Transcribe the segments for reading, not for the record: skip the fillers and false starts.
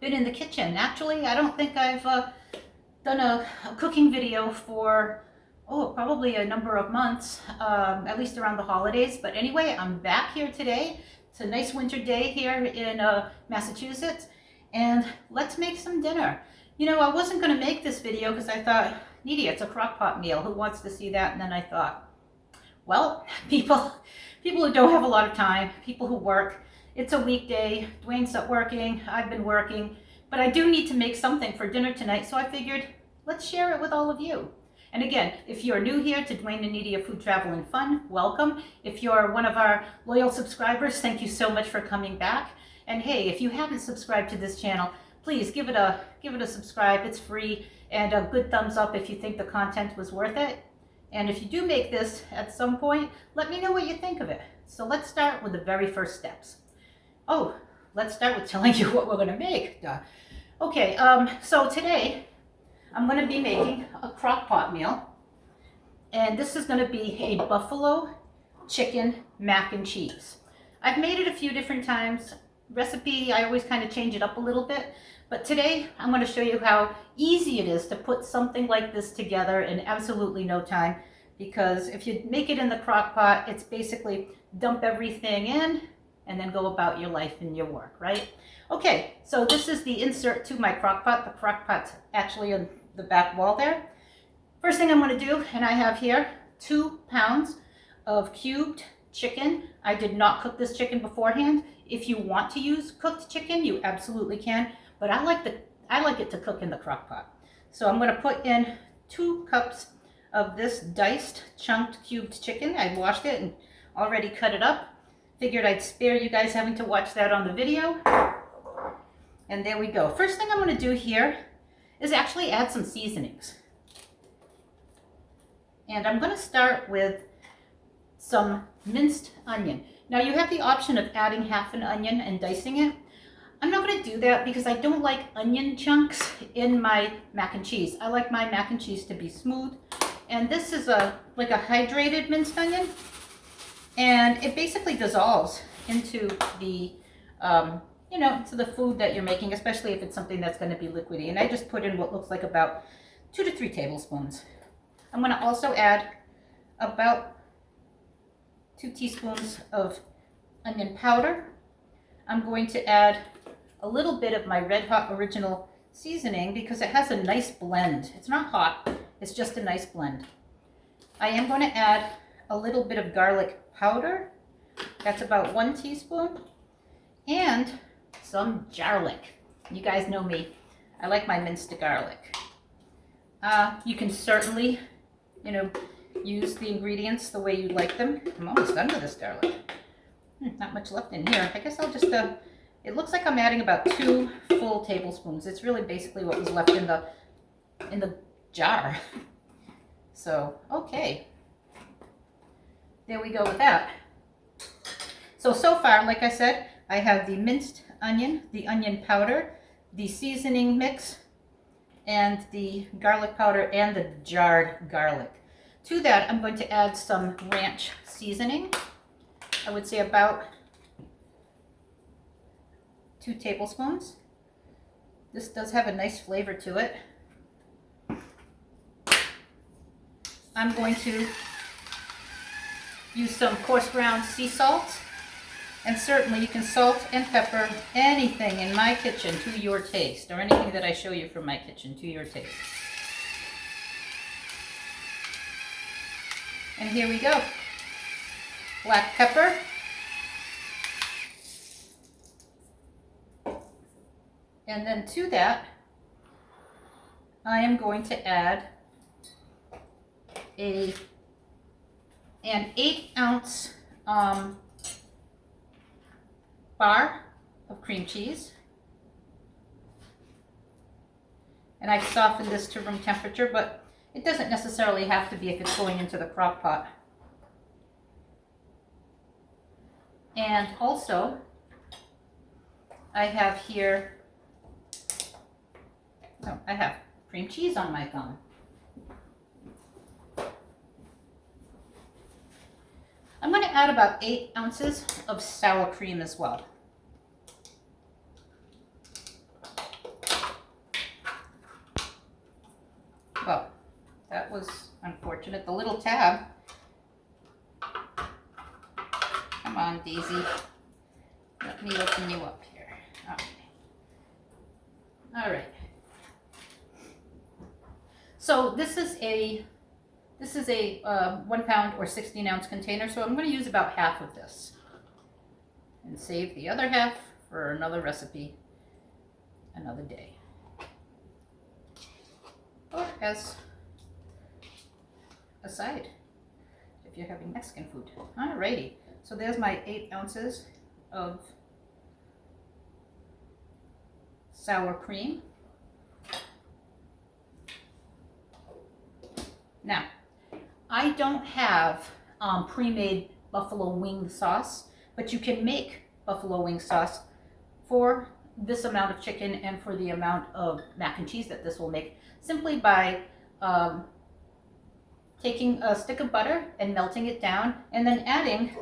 been in the kitchen. Actually, I don't think I've done a cooking video for, probably a number of months, at least around the holidays. But anyway, I'm back here today. It's a nice winter day here in Massachusetts, and let's make some dinner. You know, I wasn't going to make this video because I thought, Needy, it's a Crockpot meal. Who wants to see that? And then I thought, well, people who don't have a lot of time, people who work. It's a weekday. Dwayne's not working. I've been working. But I do need to make something for dinner tonight, so I figured let's share it with all of you. And again, if you're new here to Dwayne and Needy of Food, Travel, and Fun, welcome. If you're one of our loyal subscribers, thank you so much for coming back. And hey, if you haven't subscribed to this channel, please give it a subscribe. It's free, and a good thumbs up if you think the content was worth it. And if you do make this at some point, let me know what you think of it. So let's start with the very first steps. Oh, let's start with telling you what we're going to make. Duh. Okay, so today I'm going to be making a Crockpot meal, and this is going to be a buffalo chicken mac and cheese. I've made it a few different times. Recipe, I always kind of change it up a little bit, but today I'm going to show you how easy it is to put something like this together in absolutely no time, because if you make it in the Crockpot, it's basically dump everything in and then go about your life and your work, right? Okay, so this is the insert to my Crockpot. The Crockpot's actually on the back wall there. First thing I'm going to do, and I have here 2 pounds of cubed chicken. I did not cook this chicken beforehand. If you want to use cooked chicken, you absolutely can, but I like it to cook in the Crockpot. So I'm going to put in 2 cups of this diced, chunked, cubed chicken. I washed it and already cut it up. Figured I'd spare you guys having to watch that on the video. And there we go. First thing I'm going to do here is actually add some seasonings. And I'm going to start with some minced onion. Now you have the option of adding half an onion and dicing it. I'm not going to do that because I don't like onion chunks in my mac and cheese. I like my mac and cheese to be smooth. And this is like a hydrated minced onion. And it basically dissolves into the, into the food that you're making, especially if it's something that's going to be liquidy. And I just put in what looks like about 2 to 3 tablespoons. I'm going to also add about 2 teaspoons of onion powder. I'm going to add a little bit of my Red Hot Original seasoning because it has a nice blend. It's not hot, it's just a nice blend. I am going to add a little bit of garlic powder. That's about 1 teaspoon. And some garlic. You guys know me. I like my minced garlic. You can certainly, use the ingredients the way you like them. I'm almost done with this garlic. Not much left in here. I guess I'll just, it looks like I'm adding about 2 full tablespoons. It's really basically what was left in the jar. So, okay. There we go with that. So far, like I said, I have the minced onion, the onion powder, the seasoning mix, and the garlic powder and the jarred garlic. To that, I'm going to add some ranch seasoning. I would say about 2 tablespoons. This does have a nice flavor to it. I'm going to use some coarse ground sea salt, and certainly you can salt and pepper anything in my kitchen to your taste, or anything that I show you from my kitchen to your taste. And here we go. Black pepper. And then to that, I am going to add an 8-ounce bar of cream cheese. And I've softened this to room temperature, but it doesn't necessarily have to be if it's going into the crock pot. And also, I have here, I have cream cheese on my thumb. I'm going to add about 8 ounces of sour cream as well. Well, that was unfortunate. The little tab. Come on, Daisy. Let me open you up here. Okay. All right. So this is a 1 pound or 16 ounce container. So I'm going to use about half of this and save the other half for another recipe another day, or as a side if you're having Mexican food. Alrighty, so there's my 8 ounces of sour cream. Now, I don't have pre-made buffalo wing sauce, but you can make buffalo wing sauce for this amount of chicken and for the amount of mac and cheese that this will make, simply by taking a stick of butter and melting it down and then adding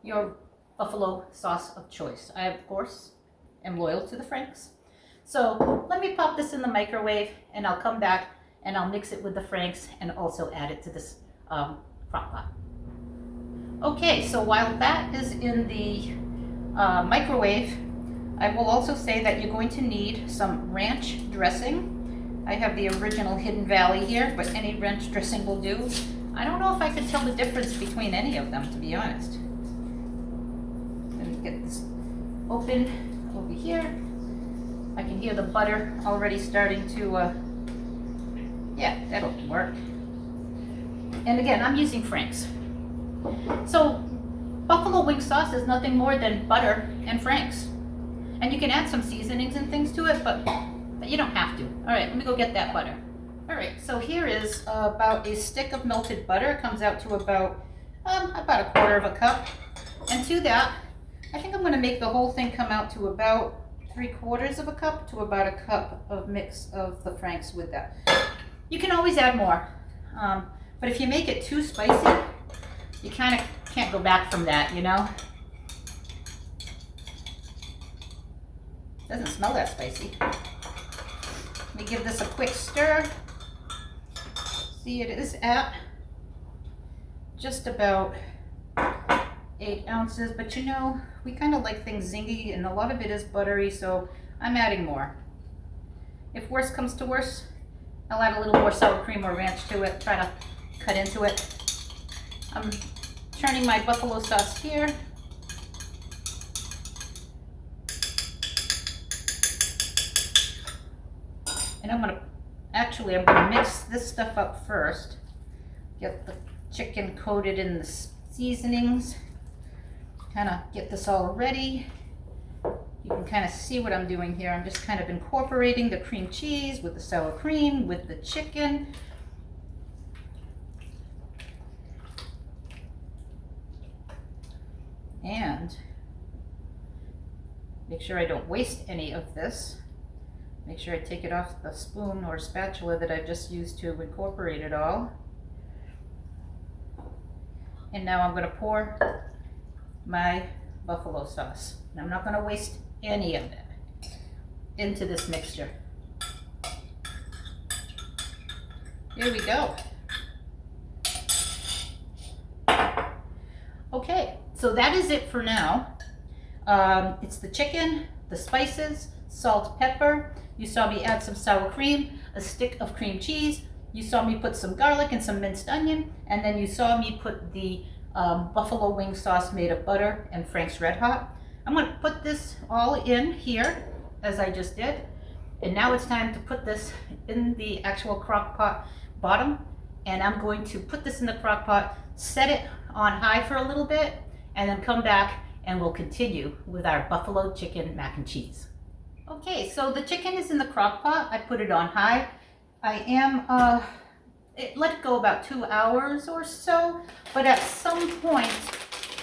your buffalo sauce of choice. I, of course, am loyal to the Franks. So let me pop this in the microwave and I'll come back and I'll mix it with the Franks and also add it to this crock pot. Okay, so while that is in the microwave, I will also say that you're going to need some ranch dressing. I have the original Hidden Valley here, but any ranch dressing will do. I don't know if I could tell the difference between any of them, to be honest. Let me get this open over here. I can hear the butter already starting to, yeah, that'll work. And again, I'm using Frank's. So buffalo wing sauce is nothing more than butter and Frank's. And you can add some seasonings and things to it, but you don't have to. All right, let me go get that butter. All right, so here is about a stick of melted butter. It comes out to about a 1/4 cup. And to that, I think I'm gonna make the whole thing come out to about 3/4 cup to about 1 cup of mix of the Franks with that. You can always add more, but if you make it too spicy, you kind of can't go back from that, you know? Doesn't smell that spicy. Let me give this a quick stir. See, it is at just about 8 ounces, but you know, we kind of like things zingy and a lot of it is buttery, so I'm adding more. If worse comes to worse, I'll add a little more sour cream or ranch to it, try to cut into it. I'm churning my buffalo sauce here. And I'm gonna mix this stuff up first. Get the chicken coated in the seasonings. Kind of get this all ready. You can kind of see what I'm doing here. I'm just kind of incorporating the cream cheese with the sour cream, with the chicken. And make sure I don't waste any of this. Make sure I take it off the spoon or spatula that I've just used to incorporate it all. And now I'm going to pour my buffalo sauce. And I'm not going to waste any of it into this mixture. Here we go. Okay, so that is it for now. It's the chicken, the spices, salt, pepper. You saw me add some sour cream, a stick of cream cheese. You saw me put some garlic and some minced onion. And then you saw me put the buffalo wing sauce made of butter and Frank's Red Hot. I'm going to put this all in here, as I just did. And now it's time to put this in the actual crock pot bottom. And I'm going to put this in the crock pot, set it on high for a little bit, and then come back and we'll continue with our buffalo chicken mac and cheese. Okay, so the chicken is in the crock pot. I put it on high. I am, let it go about 2 hours or so, but at some point,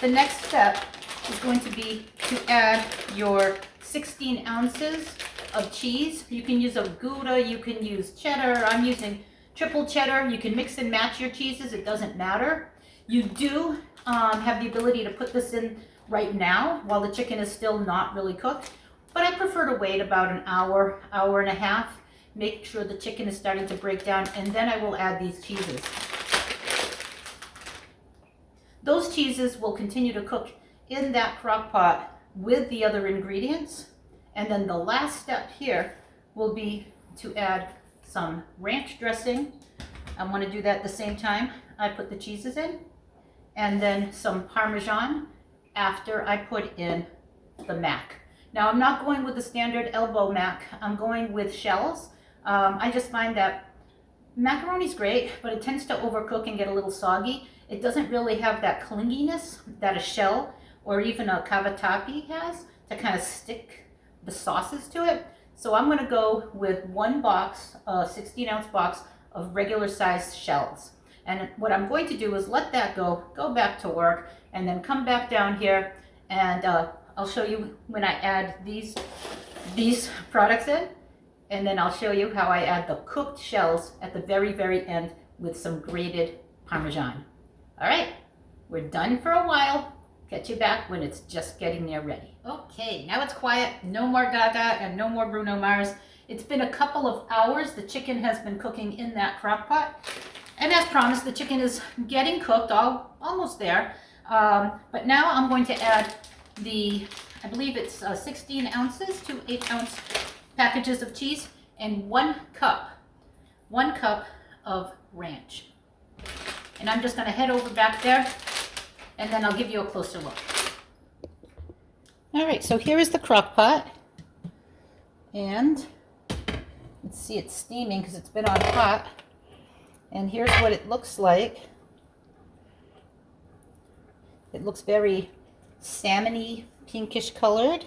the next step is going to be to add your 16 ounces of cheese. You can use a Gouda, you can use cheddar. I'm using triple cheddar. You can mix and match your cheeses, it doesn't matter. You do have the ability to put this in right now while the chicken is still not really cooked. But I prefer to wait about an hour, hour and a half, make sure the chicken is starting to break down, and then I will add these cheeses. Those cheeses will continue to cook in that crock pot with the other ingredients. And then the last step here will be to add some ranch dressing. I want to do that at the same time I put the cheeses in. And then some Parmesan after I put in the mac. Now I'm not going with the standard elbow mac. I'm going with shells. I just find that macaroni's great, but it tends to overcook and get a little soggy. It doesn't really have that clinginess that a shell or even a cavatappi has to kind of stick the sauces to it. So I'm going to go with one box, a 16-ounce box of regular sized shells. And what I'm going to do is let that go back to work, and then come back down here, and I'll show you when I add these products in, and then I'll show you how I add the cooked shells at the very, very end with some grated Parmesan. All right, we're done for a while. Catch you back when it's just getting there ready. Okay, now it's quiet. No more Gaga and no more Bruno Mars. It's been a couple of hours. The chicken has been cooking in that crock pot. And as promised, the chicken is getting cooked, almost there. But now I'm going to add I believe it's 16 ounces to 8-ounce packages of cheese and 1 cup of ranch. And I'm just going to head over back there, and then I'll give you a closer look. All right, so here is the crock pot. And let's see, it's steaming because it's been on hot. And here's what it looks like. It looks very salmon-y, pinkish colored.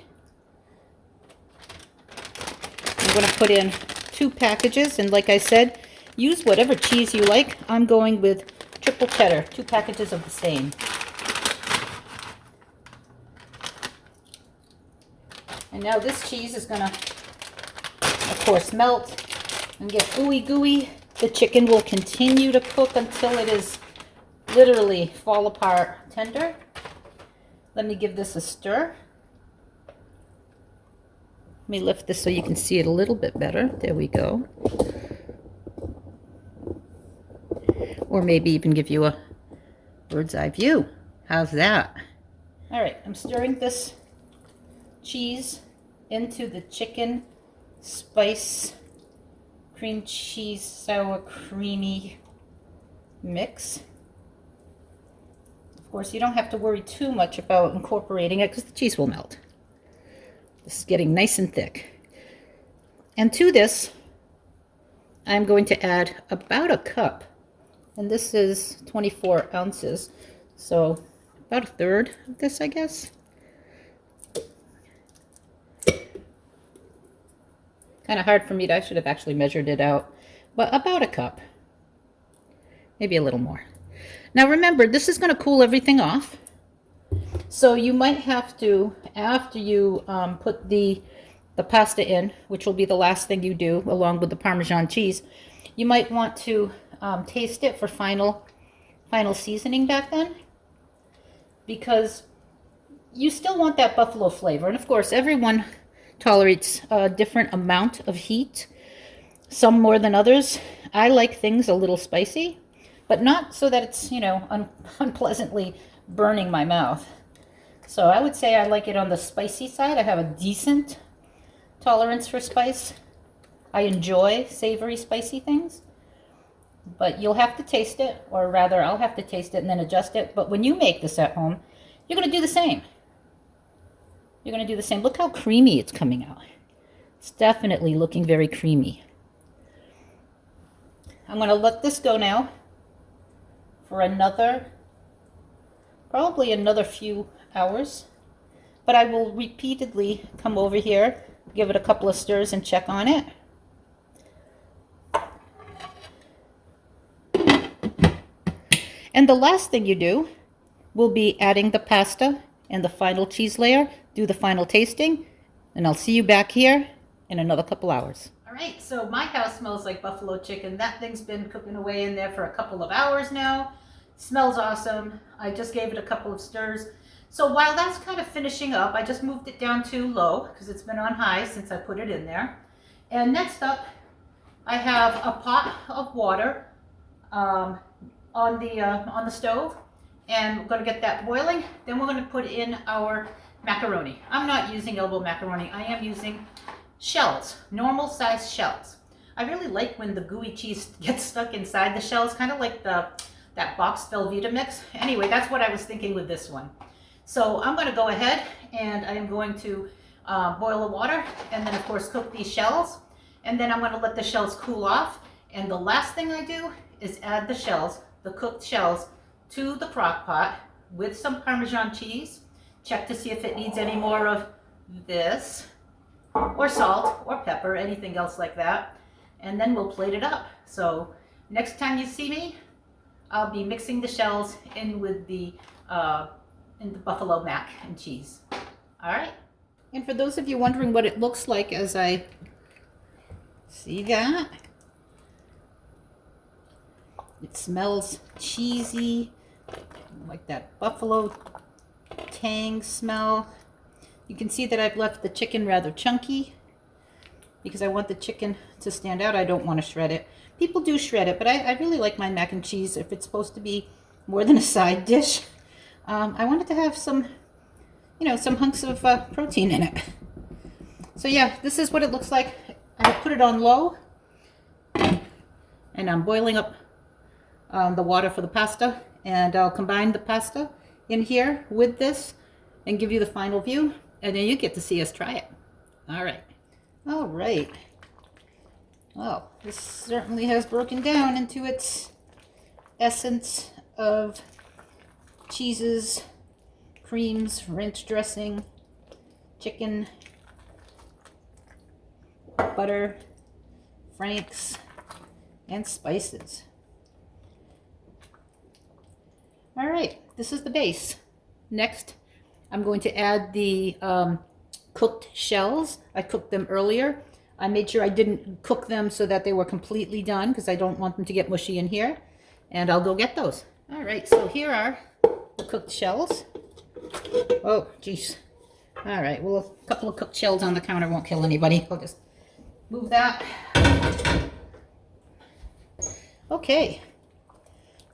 I'm going to put in 2 packages, and like I said, use whatever cheese you like. I'm going with triple cheddar, 2 packages of the same. And now this cheese is going to, of course, melt and get ooey gooey. The chicken will continue to cook until it is literally fall apart tender. Let me give this a stir. Let me lift this so you can see it a little bit better. There we go. Or maybe even give you a bird's eye view. How's that? All right, I'm stirring this cheese into the chicken spice cream cheese sour creamy mix. Of course, you don't have to worry too much about incorporating it because the cheese will melt. This is getting nice and thick. And to this, I'm going to add about a cup. And this is 24 ounces. So about a third of this, I guess. Kind of hard for me to, I should have actually measured it out. But about a cup. Maybe a little more. Now remember, this is going to cool everything off. So you might have to, after you put the pasta in, which will be the last thing you do along with the Parmesan cheese, you might want to taste it for final seasoning back then, because you still want that buffalo flavor. And of course, everyone tolerates a different amount of heat, some more than others. I like things a little spicy, but not so that it's, you know, unpleasantly burning my mouth. So I would say I like it on the spicy side. I have a decent tolerance for spice. I enjoy savory, spicy things. But you'll have to taste it, or rather I'll have to taste it and then adjust it. But when you make this at home, you're going to do the same. You're going to do the same. Look how creamy it's coming out. It's definitely looking very creamy. I'm going to let this go now for probably another few hours. But I will repeatedly come over here, give it a couple of stirs and check on it. And the last thing you do will be adding the pasta and the final cheese layer, do the final tasting, and I'll see you back here in another couple hours. All right, so my house smells like buffalo chicken. That thing's been cooking away in there for a couple of hours now. Smells awesome. I just gave it a couple of stirs. So while that's kind of finishing up, I just moved it down to low because it's been on high since I put it in there. And next up, I have a pot of water on the stove, and we're going to get that boiling. Then we're going to put in our macaroni. I'm not using elbow macaroni. I am using shells, normal size shells. I really like when the gooey cheese gets stuck inside the shells, kind of like that boxed Velveeta mix. Anyway, that's what I was thinking with this one. So I'm going to go ahead and I am going to boil the water and then of course cook these shells. And then I'm going to let the shells cool off. And the last thing I do is add the shells, the cooked shells, to the crock pot with some Parmesan cheese. Check to see if it needs any more of this, or salt, or pepper, anything else like that. And then we'll plate it up. So next time you see me, I'll be mixing the shells in with the buffalo mac and cheese. All right. And for those of you wondering what it looks like as I see that, it smells cheesy, like that buffalo tang smell. You can see that I've left the chicken rather chunky because I want the chicken to stand out. I don't want to shred it. People do shred it, but I really like my mac and cheese if it's supposed to be more than a side dish. I want it to have some, some hunks of protein in it. So yeah, this is what it looks like. I put it on low and I'm boiling up the water for the pasta, and I'll combine the pasta in here with this and give you the final view, and then you get to see us try it. All right. Well, this certainly has broken down into its essence of cheeses, creams, ranch dressing, chicken, butter, franks, and spices. All right, this is the base. Next, I'm going to add the cooked shells. I cooked them earlier. I made sure I didn't cook them so that they were completely done because I don't want them to get mushy in here. And I'll go get those. All right, so here are the cooked shells. Oh, geez. All right, well, a couple of cooked shells on the counter won't kill anybody. I'll just move that. Okay,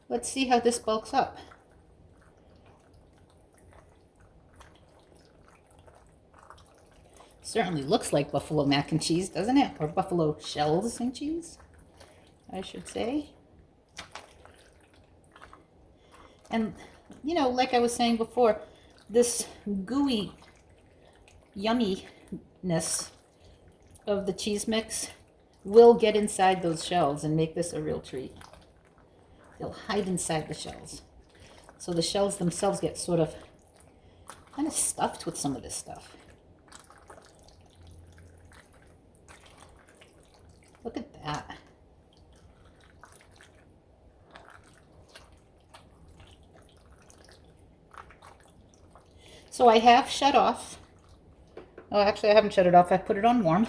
let's see how this bulks up. Certainly looks like buffalo mac and cheese, doesn't it? Or buffalo shells and cheese, I should say. And, like I was saying before, this gooey yumminess of the cheese mix will get inside those shells and make this a real treat. They'll hide inside the shells. So the shells themselves get sort of kind of stuffed with some of this stuff. Look at that. So I have shut off. Oh, actually I haven't shut it off. I put it on warm.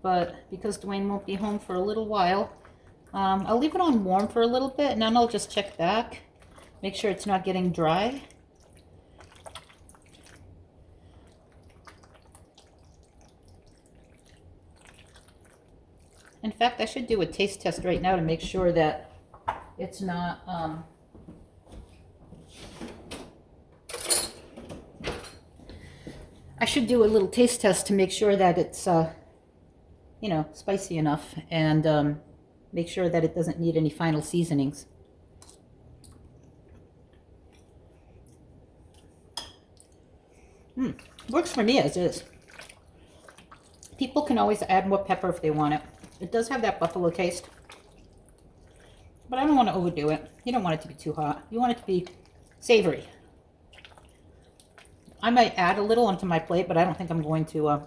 But because Dwayne won't be home for a little while, I'll leave it on warm for a little bit, and then I'll just check back. Make sure it's not getting dry. In fact, I should do a taste test right now to make sure that it's not, I should do a little taste test to make sure that it's, spicy enough, and make sure that it doesn't need any final seasonings. Works for me as is. People can always add more pepper if they want it. It does have that buffalo taste, but I don't want to overdo it. You don't want it to be too hot. You want it to be savory. I might add a little onto my plate, but I don't think I'm going to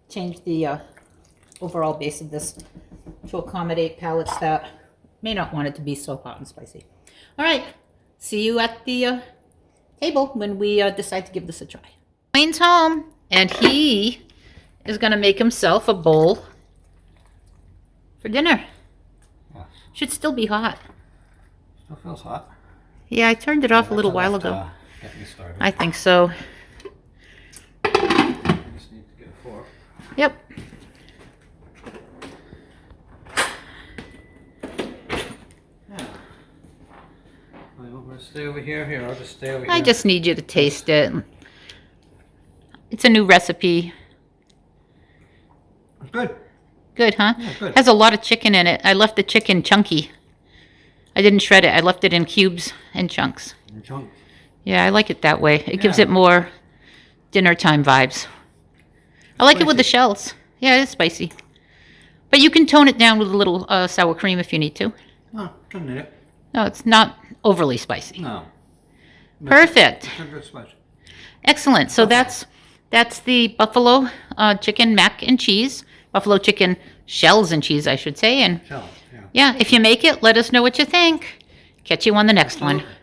change the overall base of this to accommodate palates that may not want it to be so hot and spicy. All right, see you at the table when we decide to give this a try. Wayne's home, and he is going to make himself a bowl for dinner. Yeah. Should still be hot. Still feels hot. Yeah, I turned it off a little while ago. Get me started. I think so. Just need to get a fork. Yep. stay over here. Here, I'll just stay over here. I just need you to taste it. It's a new recipe. Good. Good, huh? Yeah, good. Has a lot of chicken in it. I left the chicken chunky. I didn't shred it. I left it in cubes and chunks. And chunk. Yeah, I like it that way. It gives Yeah. it more dinner time vibes. I like it with the Spicy. shells. Yeah, it is spicy. But you can tone it down with a little sour cream if you need to. No, don't need it. No, it's not overly spicy. No. Perfect. It's a good spice. Excellent. So that's the buffalo chicken mac and cheese. Buffalo chicken shells and cheese, I should say. And Shells, yeah. yeah, if you make it, let us know what you think. Catch you on the next one. Absolutely.